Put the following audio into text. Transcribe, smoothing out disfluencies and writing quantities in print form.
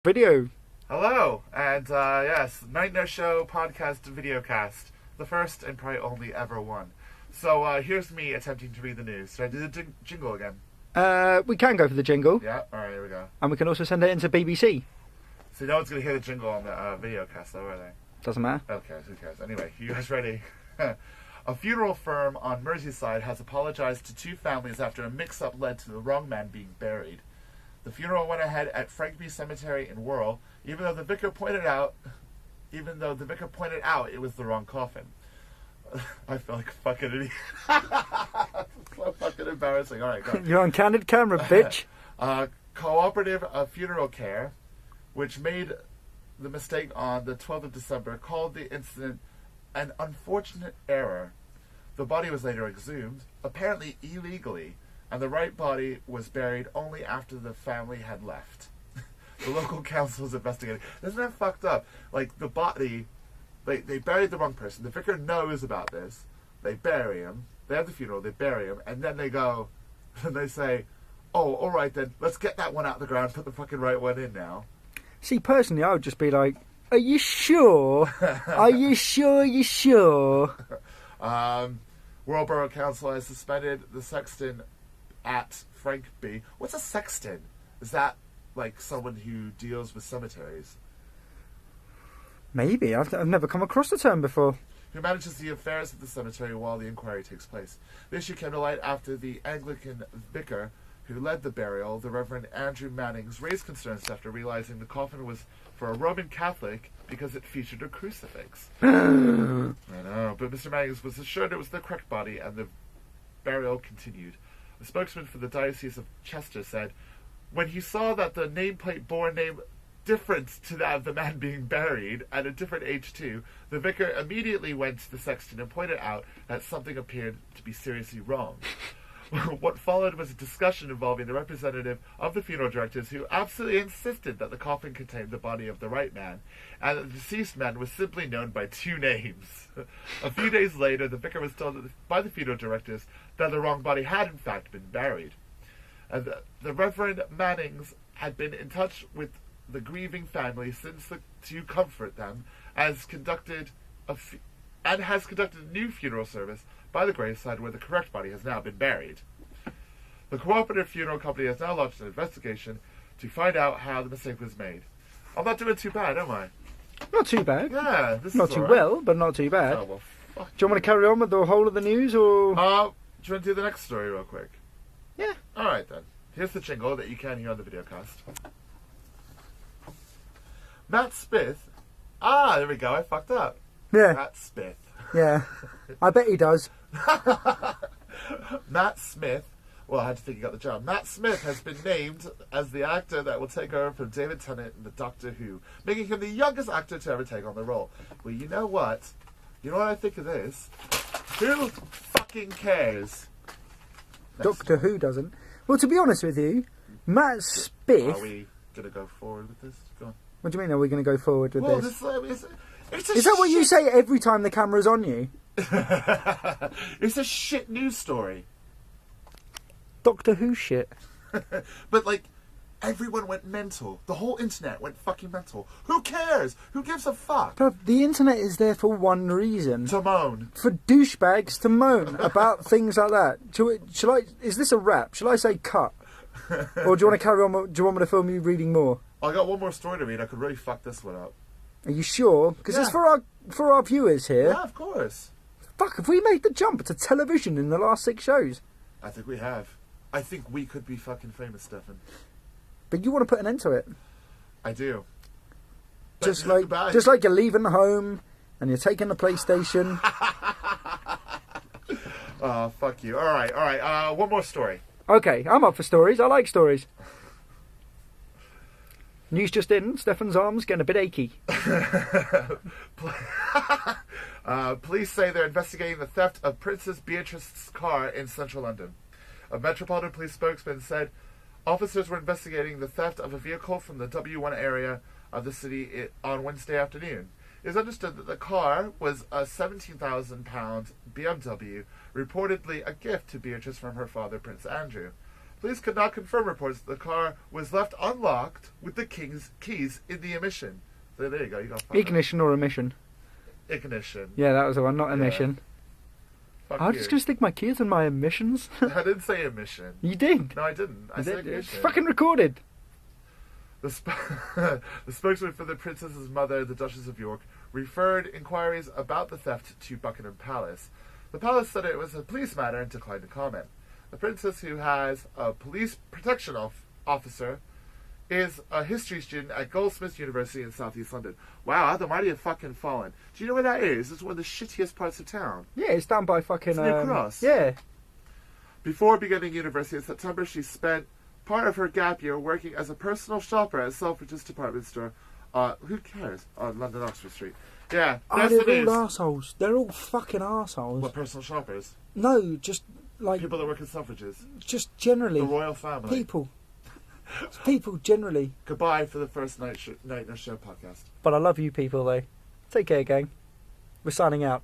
Video. Hello, and yes, Night No Show podcast Videocast, the first and probably only ever one. So here's me attempting to read the news. Should I do the jingle again? We can go for the jingle. Yeah, alright, here we go. And we can also send it into BBC. So no one's going to hear the jingle on the Videocast though, are they? Doesn't matter. Okay, who cares? Anyway, you guys ready? A funeral firm on Merseyside has apologized to two families after a mix-up led to the wrong man being buried. The funeral went ahead at Frankby Cemetery in Wirral, even though the vicar pointed out it was the wrong coffin. I feel like a fucking idiot. So fucking embarrassing. All right, go. You're on candid camera, bitch. Cooperative Funeral Care, which made the mistake on the 12th of December, called the incident an unfortunate error. The body was later exhumed, apparently illegally, and the right body was buried only after the family had left. The local council is investigating. Isn't that fucked up? Like, the body, they buried the wrong person. The vicar knows about this. They bury him. They have the funeral. They bury him. And then they go, and they say, oh, all right then, let's get that one out of the ground, put the fucking right one in now. See, personally, I would just be like, are you sure? Are you sure you're sure? Wirral Borough Council has suspended the sexton at Frankby. What's a sexton? Is that like someone who deals with cemeteries? Maybe. I've never come across the term before. Who manages the affairs of the cemetery while the inquiry takes place. The issue came to light after the Anglican vicar who led the burial, the Reverend Andrew Mannings, raised concerns after realizing the coffin was for a Roman Catholic because it featured a crucifix. I know, but Mr. Mannings was assured it was the correct body and the burial continued. The spokesman for the Diocese of Chester said, when he saw that the nameplate bore a name different to that of the man being buried, at a different age too, the vicar immediately went to the sexton and pointed out that something appeared to be seriously wrong. What followed was a discussion involving the representative of the funeral directors who absolutely insisted that the coffin contained the body of the right man, and that the deceased man was simply known by two names. A few days later, the vicar was told by the funeral directors that the wrong body had in fact been buried. And the Reverend Mannings had been in touch with the grieving family to comfort them, has conducted a new funeral service by the graveside where the correct body has now been buried. The cooperative funeral company has now launched an investigation to find out how the mistake was made. I'm not doing too bad, am I? Not too bad. Yeah, this not is too right. well, but not too bad. Oh, well, fuck. Do you want to carry on with the whole of the news, or? Do you want to do the next story real quick? Yeah. All right, then. Here's the jingle that you can hear on the videocast. Matt Smith. There we go. I fucked up. Yeah. Matt Smith. Yeah. I bet he does. Matt Smith. Well, I had to think he got the job. Matt Smith has been named as the actor that will take over from David Tennant in the Doctor Who, making him the youngest actor to ever take on the role. Well, you know what? You know what I think of this? Who fucking cares? Doctor Who doesn't. Well, to be honest with you, Matt Smith... Are we going to go forward with this? Go on. What do you mean, are we going to go forward with this? Is that what you say every time the camera's on you? It's a shit news story. Doctor Who shit. But, like, everyone went mental. The whole internet went fucking mental. Who cares? Who gives a fuck? Bruv, the internet is there for one reason. To moan. For douchebags to moan about things like that. Shall I... Is this a rap? Shall I say cut? Or do you want to carry on? Do you want me to film you reading more? I got one more story to read. I could really fuck this one up. Are you sure? Because it's for our viewers here. Yeah, of course. Fuck, have we made the jump to television in the last 6 shows? I think we have. I think we could be fucking famous, Stefan. But you want to put an end to it. I do. Just like you're leaving home and you're taking the PlayStation. Oh, fuck you. All right. One more story. Okay, I'm up for stories. I like stories. News just in, Stefan's arm's getting a bit achy. Police say they're investigating the theft of Princess Beatrice's car in central London. A Metropolitan Police spokesman said officers were investigating the theft of a vehicle from the W1 area of the city on Wednesday afternoon. It is understood that the car was a £17,000 BMW, reportedly a gift to Beatrice from her father, Prince Andrew. Police could not confirm reports that the car was left unlocked with the keys in the ignition. So there you go. You got Ignition or emission? Ignition. Yeah, that was the one, not emission. Fuck I'm you. just going to stick my keys in my emissions. I didn't say emission. You did. No, I didn't. I said It's ignition. fucking recorded. The spokesman for the princess's mother, the Duchess of York, referred inquiries about the theft to Buckingham Palace. The palace said it was a police matter and declined to comment. The princess, who has a police protection officer, is a history student at Goldsmiths University in southeast London. Wow, Adam, why do you fucking fallen? Do you know where that is? It's one of the shittiest parts of town. Yeah, it's down by fucking... It's near Cross. Yeah. Before beginning university in September, she spent part of her gap year working as a personal shopper at Selfridges department store. Who cares? On London Oxford Street. Yeah, that's the they're news. all arseholes. They're all fucking arseholes. What, personal shoppers? No, just like... People that work at Selfridges. Just generally. The royal family. People. People generally. Goodbye for the first Night in a Show podcast. But I love you people, though. Take care, gang. We're signing out.